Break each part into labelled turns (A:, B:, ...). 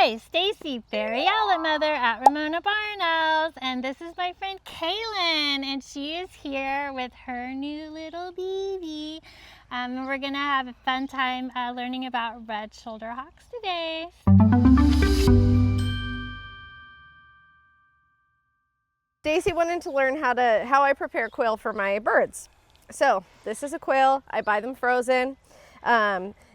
A: Hi, Stacey, Fairy Owlet Mother at Ramona Barnhouse, and this is my friend Kailyn, and she is here with her new little baby. We're gonna have a fun time learning about red shoulder hawks today.
B: Stacey wanted to learn how I prepare quail for my birds. So this is a quail. I buy them frozen.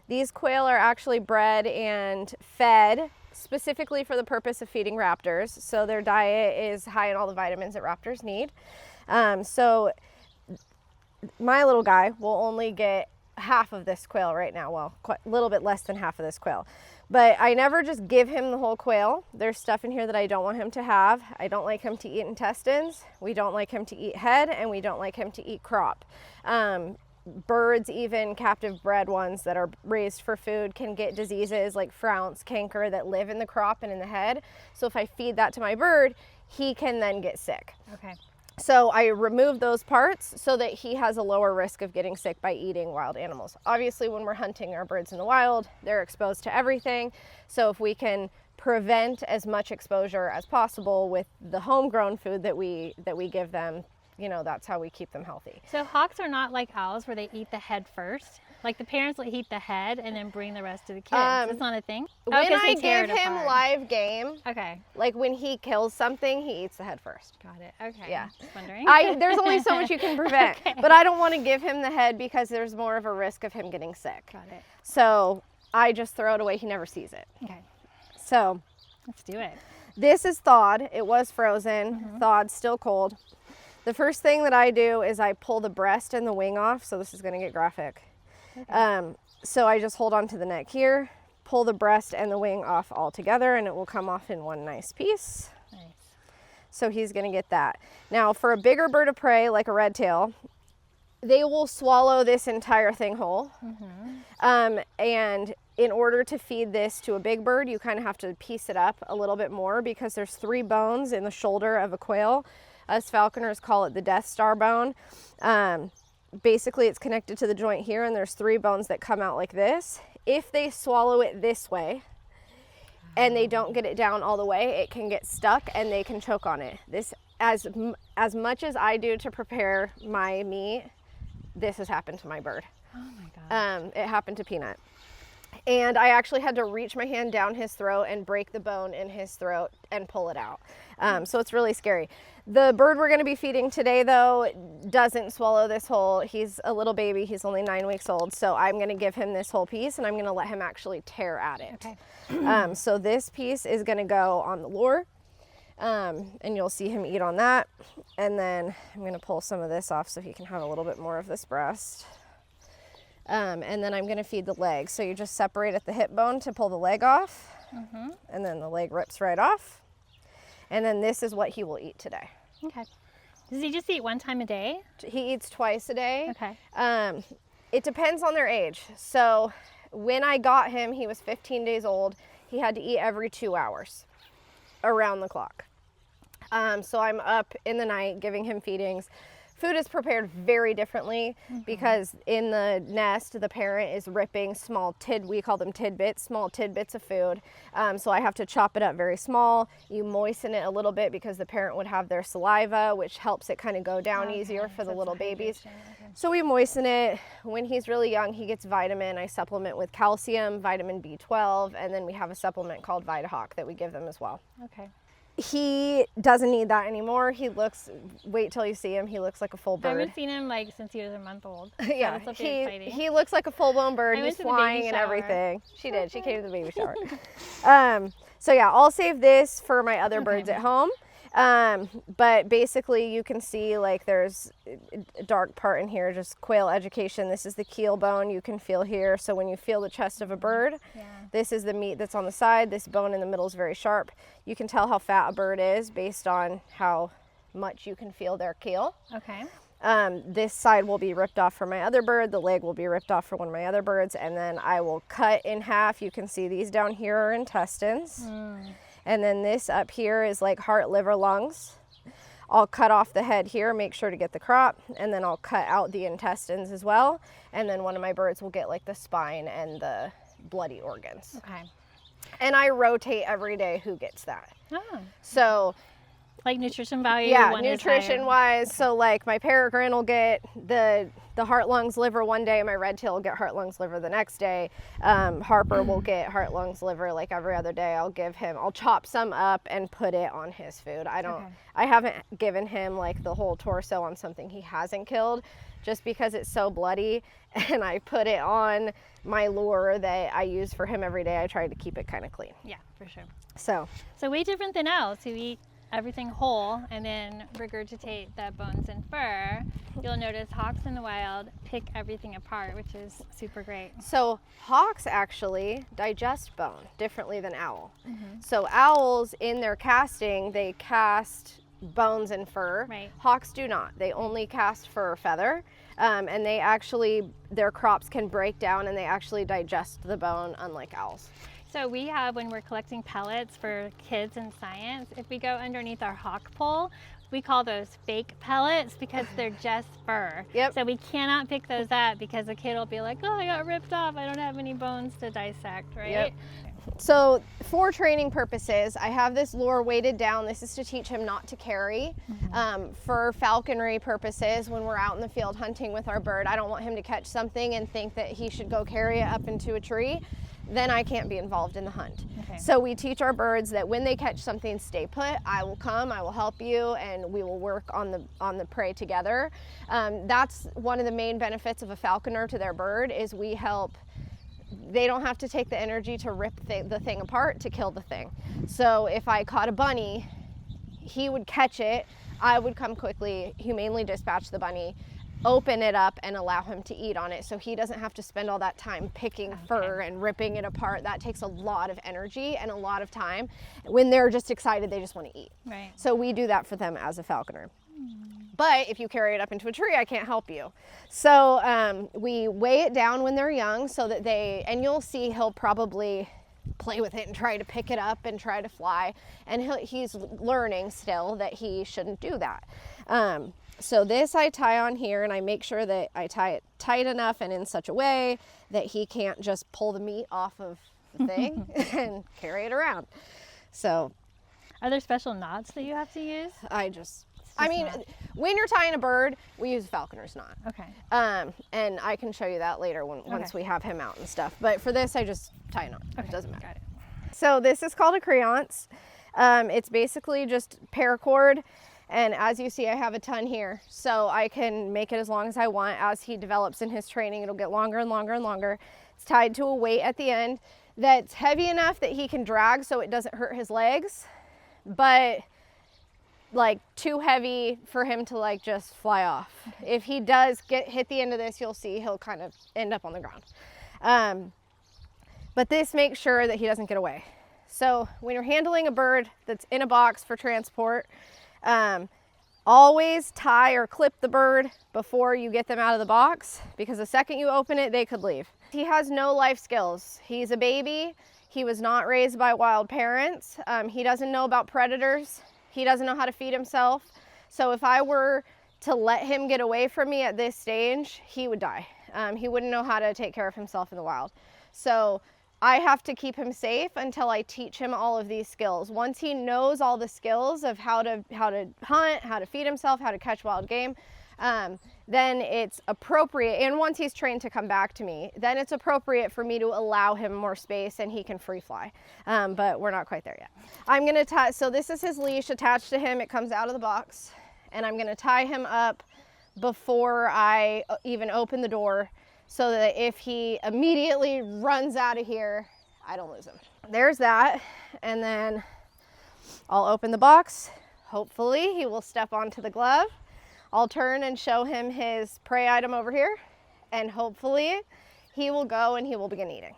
B: These quail are actually bred and fed specifically for the purpose of feeding raptors. So their diet is high in all the vitamins that raptors need. So my little guy will only get half of this quail right now. Well, quite a little bit less than half of this quail. But I never just give him the whole quail. There's stuff in here that I don't want him to have. I don't like him to eat intestines. We don't like him to eat head, and we don't like him to eat crop. Birds, even captive bred ones that are raised for food, can get diseases like creance, canker that live in the crop and in the head. So if I feed that to my bird, he can then get sick.
A: Okay.
B: So I remove those parts so that he has a lower risk of getting sick by eating wild animals. Obviously, when we're hunting our birds in the wild, they're exposed to everything. So if we can prevent as much exposure as possible with the homegrown food that we give them, you know, that's how we keep them healthy.
A: So hawks are not like owls where they eat the head first. Like the parents will eat the head and then bring the rest of the kids. That's not a thing?
B: When I give him live game,
A: okay,
B: like when he kills something, he eats the head first.
A: got it. Okay.
B: Yeah.
A: Just wondering.
B: There's only so much you can prevent,
A: Okay.
B: but I don't want to give him the head because there's more of a risk of him getting sick.
A: Got it.
B: So I just throw it away. He never sees it.
A: Okay.
B: So
A: Let's do it.
B: this is thawed. It was frozen, thawed, still cold. The first thing that I do is I pull the breast and the wing off. So this is going to get graphic.
A: Okay.
B: So I just hold on to the neck here, pull the breast and the wing off all together, and it will come off in one nice piece.
A: Nice.
B: So he's going to get that. Now for a bigger bird of prey like a red tail, they will swallow this entire thing whole. And in order to feed this to a big bird, you kind of have to piece it up a little bit more because there's 3 bones in the shoulder of a quail. Us falconers call it the Death Star bone. Basically it's connected to the joint here, and there's 3 bones that come out like this. If they swallow it this way and they don't get it down all the way, it can get stuck and they can choke on it. This, as much as I do to prepare my meat, this has happened to my bird.
A: Oh my God.
B: It happened to Peanut. And I actually had to reach my hand down his throat and break the bone in his throat and pull it out. So it's really scary. The bird we're going to be feeding today, though, doesn't swallow this whole. He's a little baby. He's only 9 weeks old. So I'm going to give him this whole piece, and I'm going to let him actually tear at it.
A: Okay.
B: So this piece is going to go on the lure, and you'll see him eat on that. And then I'm going to pull some of this off so he can have a little bit more of this breast. And then I'm going to feed the leg. So you just separate at the hip bone to pull the leg off, and then the leg rips right off. And then this is what he will eat today.
A: Okay. Does he just eat one time a day?
B: He eats twice a day.
A: Okay.
B: It depends on their age. So when I got him, he was 15 days old. He had to eat every 2 hours around the clock. So I'm up in the night giving him feedings. Food is prepared very differently because in the nest, the parent is ripping we call them tidbits, small tidbits of food. So I have to chop it up very small. You moisten it a little bit because the parent would have their saliva, which helps it kind of go down easier for the little babies. So we moisten it. When he's really young, he gets vitamin. I supplement with calcium, vitamin B12, and then we have a supplement called VitaHawk that we give them as well.
A: Okay.
B: He doesn't need that anymore. Wait till you see him, he looks like a full bird.
A: I haven't seen him like since he was a month old. So
B: Yeah,
A: this will be exciting.
B: he looks like a full-blown bird.
A: I
B: He's
A: went to the
B: flying
A: baby
B: and
A: shower.
B: everything. She did. She came to the baby shower. So yeah, I'll save this for my other birds at home. But basically you can see like there's a dark part in here, just quail education. This is the keel bone you can feel here. So when you feel the chest of a bird, this is the meat that's on the side. This bone in the middle is very sharp. You can tell how fat a bird is based on how much you can feel their keel.
A: Okay.
B: This side will be ripped off for my other bird. The leg will be ripped off for one of my other birds. And then I will cut in half. You can see these down here are intestines. And then this up here is like heart, liver, lungs. I'll cut off the head here, make sure to get the crop, and then I'll cut out the intestines as well. And then one of my birds will get like the spine and the bloody organs.
A: Okay.
B: And I rotate every day who gets that.
A: Oh.
B: So
A: Like nutrition value?
B: yeah,
A: one is
B: nutrition
A: higher.
B: wise. So like my peregrine will get the heart, lungs, liver one day. My red tail will get heart, lungs, liver the next day. Harper will get heart, lungs, liver like every other day. I'll chop some up and put it on his food. I haven't given him like the whole torso on something he hasn't killed, just because it's so bloody. And I put it on my lure that I use for him every day. I try to keep it kind of clean.
A: Yeah, for sure.
B: So
A: way different than owls who eat everything whole and then regurgitate the bones and fur. You'll notice hawks in the wild pick everything apart, which is super great.
B: So hawks actually digest bone differently than owl. So owls in their casting, they cast bones and fur.
A: Right.
B: Hawks do not. They only cast fur or feather. And they actually, their crops can break down and they actually digest the bone, unlike owls.
A: So we have, when we're collecting pellets for kids in science, if we go underneath our hawk pole, we call those fake pellets because they're just fur.
B: Yep.
A: So we cannot pick those up because the kid will be like, oh, I got ripped off. I don't have any bones to dissect, right?
B: Yep. So for training purposes, I have this lure weighted down. This is to teach him not to carry. For falconry purposes, when we're out in the field hunting with our bird, I don't want him to catch something and think that he should go carry it up into a tree. Then I can't be involved in the hunt.
A: Okay.
B: So we teach our birds that when they catch something, stay put. I will come, I will help you, and we will work on the prey together. That's one of the main benefits of a falconer to their bird, is we help. They don't have to take the energy to rip the thing apart to kill the thing. So if I caught a bunny, he would catch it, I would come quickly, humanely dispatch the bunny, open it up and allow him to eat on it, so he doesn't have to spend all that time picking fur and ripping it apart. That takes a lot of energy and a lot of time. When they're just excited, they just want to eat.
A: Right.
B: So we do that for them as a falconer. But if you carry it up into a tree, I can't help you. So we weigh it down when they're young so that and you'll see he'll probably play with it and try to pick it up and try to fly. And he's learning still that he shouldn't do that. So this I tie on here, and I make sure that I tie it tight enough and in such a way that he can't just pull the meat off of the thing and carry it around. So
A: Are there special knots that you have to use?
B: When you're tying a bird, we use a falconer's knot.
A: Okay.
B: And I can show you that later once we have him out and stuff. But for this, I just tie a knot.
A: Okay.
B: It doesn't matter.
A: Got it.
B: So this is called a creance. It's basically just paracord. And as you see, I have a ton here. So I can make it as long as I want. As he develops in his training, it'll get longer and longer and longer. It's tied to a weight at the end that's heavy enough that he can drag so it doesn't hurt his legs, but like too heavy for him to like just fly off. If he does hit the end of this, you'll see he'll kind of end up on the ground. But this makes sure that he doesn't get away. So when you're handling a bird that's in a box for transport, always tie or clip the bird before you get them out of the box, because the second you open it, they could leave. He has no life skills. He's a baby. He was not raised by wild parents. He doesn't know about predators. He doesn't know how to feed himself. So if I were to let him get away from me at this stage, he would die. He wouldn't know how to take care of himself in the wild. So I have to keep him safe until I teach him all of these skills. Once he knows all the skills of how to hunt, how to feed himself, how to catch wild game, then it's appropriate, and once he's trained to come back to me, then it's appropriate for me to allow him more space and he can free fly. But we're not quite there yet. I'm gonna tie, so this is his leash attached to him. It comes out of the box, and I'm gonna tie him up before I even open the door, so that if he immediately runs out of here, I don't lose him. There's that, and then I'll open the box. Hopefully he will step onto the glove. I'll turn and show him his prey item over here, and hopefully he will go and he will begin eating.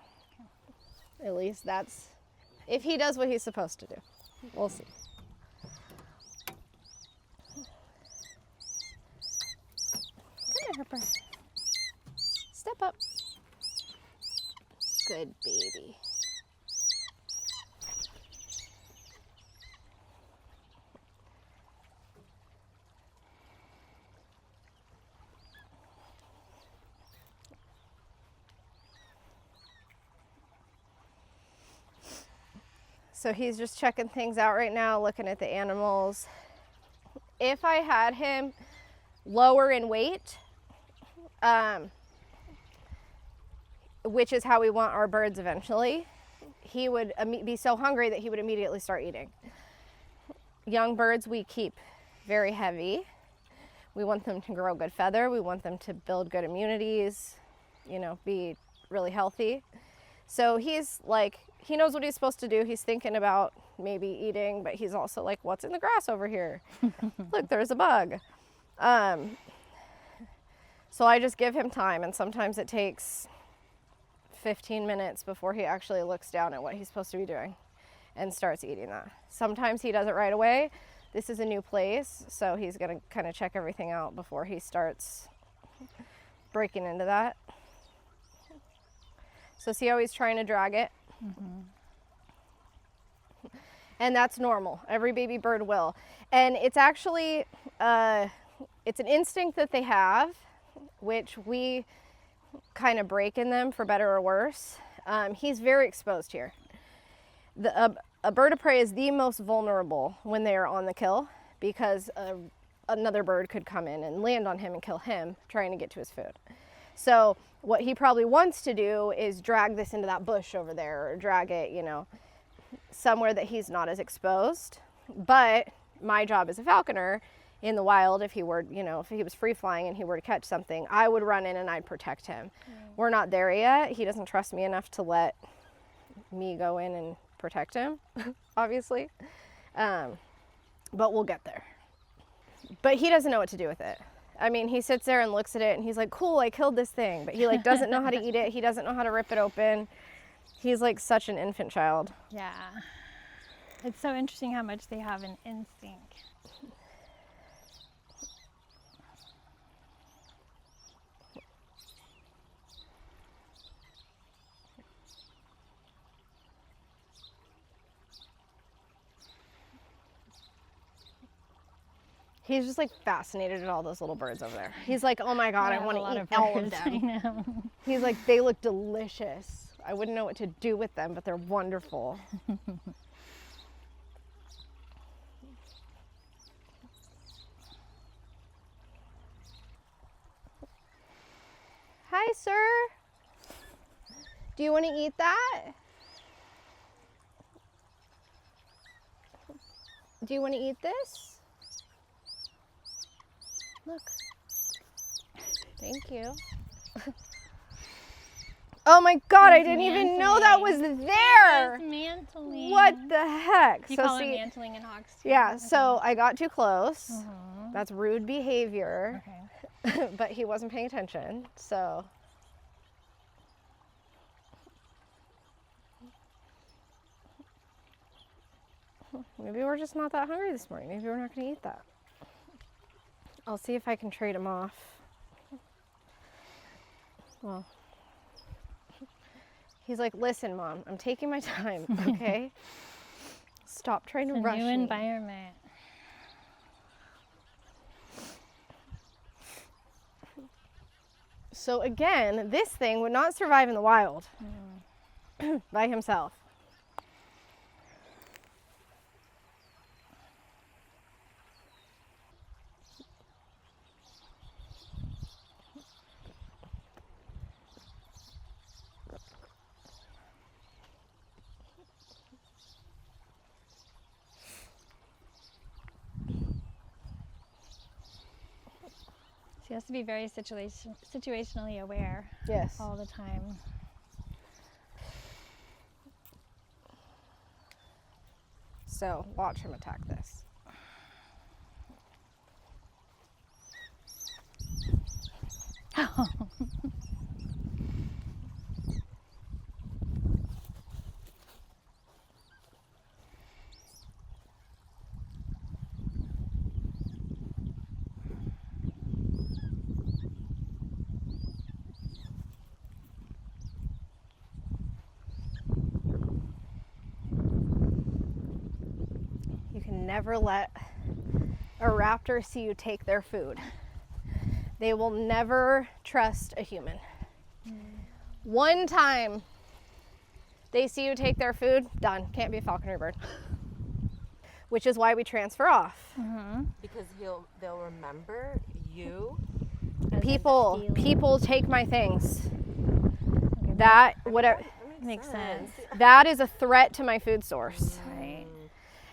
B: At least that's, if he does what he's supposed to do. We'll see. Come here, Harper. Step up. Good baby. So he's just checking things out right now, looking at the animals. If I had him lower in weight, which is how we want our birds eventually, he would be so hungry that he would immediately start eating. Young birds we keep very heavy. We want them to grow good feather. We want them to build good immunities, you know, be really healthy. So he's like, he knows what he's supposed to do. He's thinking about maybe eating, but he's also like, what's in the grass over here? Look, there's a bug. So I just give him time, and sometimes it takes 15 minutes before he actually looks down at what he's supposed to be doing and starts eating that. Sometimes he does it right away. This is a new place, so he's gonna kind of check everything out before he starts breaking into that. So see how he's trying to drag it? Mm-hmm. And that's normal. Every baby bird will. And it's actually, it's an instinct that they have, which we kind of break in them for better or worse. He's very exposed here. A bird of prey is the most vulnerable when they are on the kill, because another bird could come in and land on him and kill him trying to get to his food. So what he probably wants to do is drag this into that bush over there, or drag it, you know, somewhere that he's not as exposed. But my job as a falconer in the wild, if he were, you know, if he was free flying and he were to catch something, I would run in and I'd protect him. We're not there yet. He doesn't trust me enough to let me go in and protect him, obviously. But we'll get there. But he doesn't know what to do with it. I mean, he sits there and looks at it and he's like, cool, I killed this thing. But he like doesn't know how to eat it. He doesn't know how to rip it open. He's like such an infant child.
A: Yeah. It's so interesting how much they have an instinct.
B: He's just like fascinated at all those little birds over there. He's like, oh my God, I want to eat all of them.
A: I know.
B: He's like, they look delicious. I wouldn't know what to do with them, but they're wonderful. Hi, sir. Do you want to eat that? Do you want to eat this? Look. Thank you. Oh my God, I didn't even know that was there.
A: It's mantling.
B: What the heck?
A: You call it mantling in hogs too?
B: Yeah,
A: okay.
B: So I got too close. That's rude behavior.
A: Okay.
B: But he wasn't paying attention, so. Maybe we're just not that hungry this morning. Maybe we're not going to eat that. I'll see if I can trade him off. Well, he's like, listen, Mom, I'm taking my time, okay? Stop trying to rush me.
A: It's a new environment.
B: So again, this thing would not survive in the wild by himself.
A: She has to be very situationally aware.
B: Yes.
A: All the time.
B: So watch him attack this. Never let a raptor see you take their food. They will never trust a human. One time They see you take their food, done. Can't be a falconry bird. Which is why we transfer off.
C: Because they'll remember you.
B: People take my things. That whatever
A: Makes sense.
B: that is a threat to my food source.
A: Right.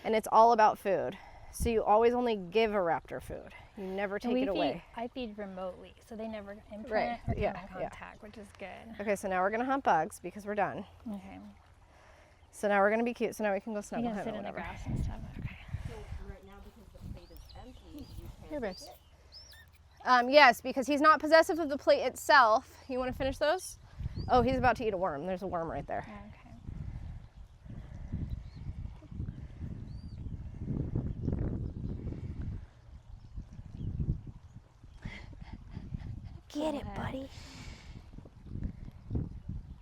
B: And it's all about food. So you always only give a raptor food. You never take it away.
A: I feed remotely, so they never implant
B: Right.
A: or come
B: Yeah,
A: in
B: yeah.
A: contact, which is good.
B: Okay, so now we're gonna hunt bugs because we're done.
A: Okay.
B: So now we're gonna be cute. So now we can go
A: You
B: snuggle
A: can
B: him
A: sit
B: or
A: in the
B: whatever.
A: grass and stuff. Okay.
C: So right now, because the plate is empty, you can.
B: Here, babes. Yes, because he's not possessive of the plate itself. You want to finish those? Oh, he's about to eat a worm. There's a worm right there.
A: Okay.
B: Get it, buddy.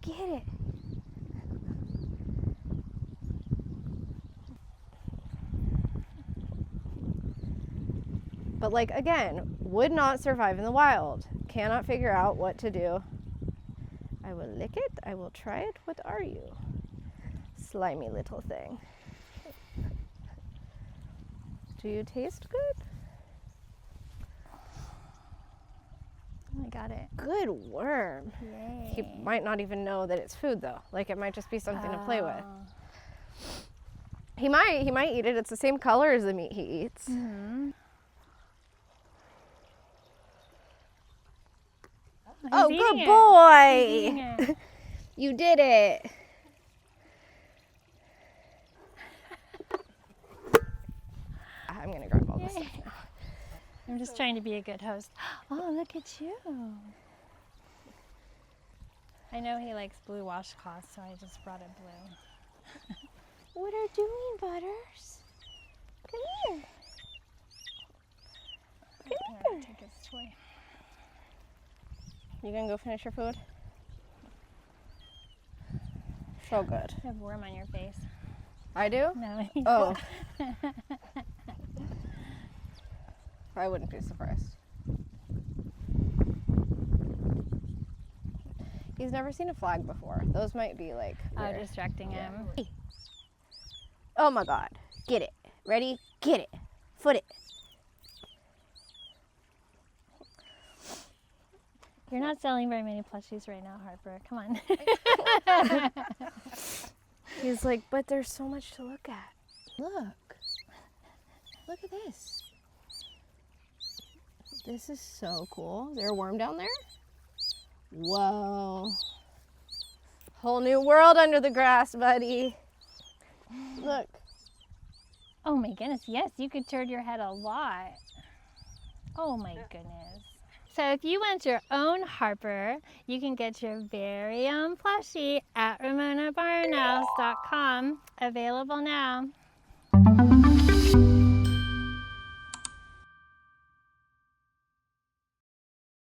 B: Get it. But like, again, would not survive in the wild. Cannot figure out what to do. I will lick it. I will try it. What are you? Slimy little thing. Do you taste good?
A: I got it.
B: Good worm.
A: Yay.
B: He might not even know that it's food though. Like it might just be something to play with. He might eat it. It's the same color as the meat he eats.
A: Mm-hmm.
B: Oh,
A: He's
B: good
A: eating
B: boy.
A: He's eating it.
B: You did it. I'm gonna grab all this
A: Yay.
B: stuff now.
A: I'm just trying to be a good host. Oh, look at you. I know he likes blue washcloths, so I just brought a blue.
B: What are you doing, Butters? Come here.
A: I'm gonna take his toy.
B: You gonna go finish your food? So good.
A: You have a worm on your face.
B: I do?
A: No.
B: Oh. I wouldn't be surprised. He's never seen a flag before. Those might be like.
A: Oh,
B: weird.
A: distracting him.
B: Oh my God. Get it. Ready? Get it. Foot it.
A: You're not selling very many plushies right now, Harper. Come on.
B: He's like, but there's so much to look at. Look. Look at this. This is so cool. Is there a worm down there? Whoa. Whole new world under the grass, buddy. Look.
A: Oh my goodness, yes, you could turn your head a lot. Oh my goodness. So if you want your own Harper, you can get your very own plushie at RamonaBarnhouse.com. Available now.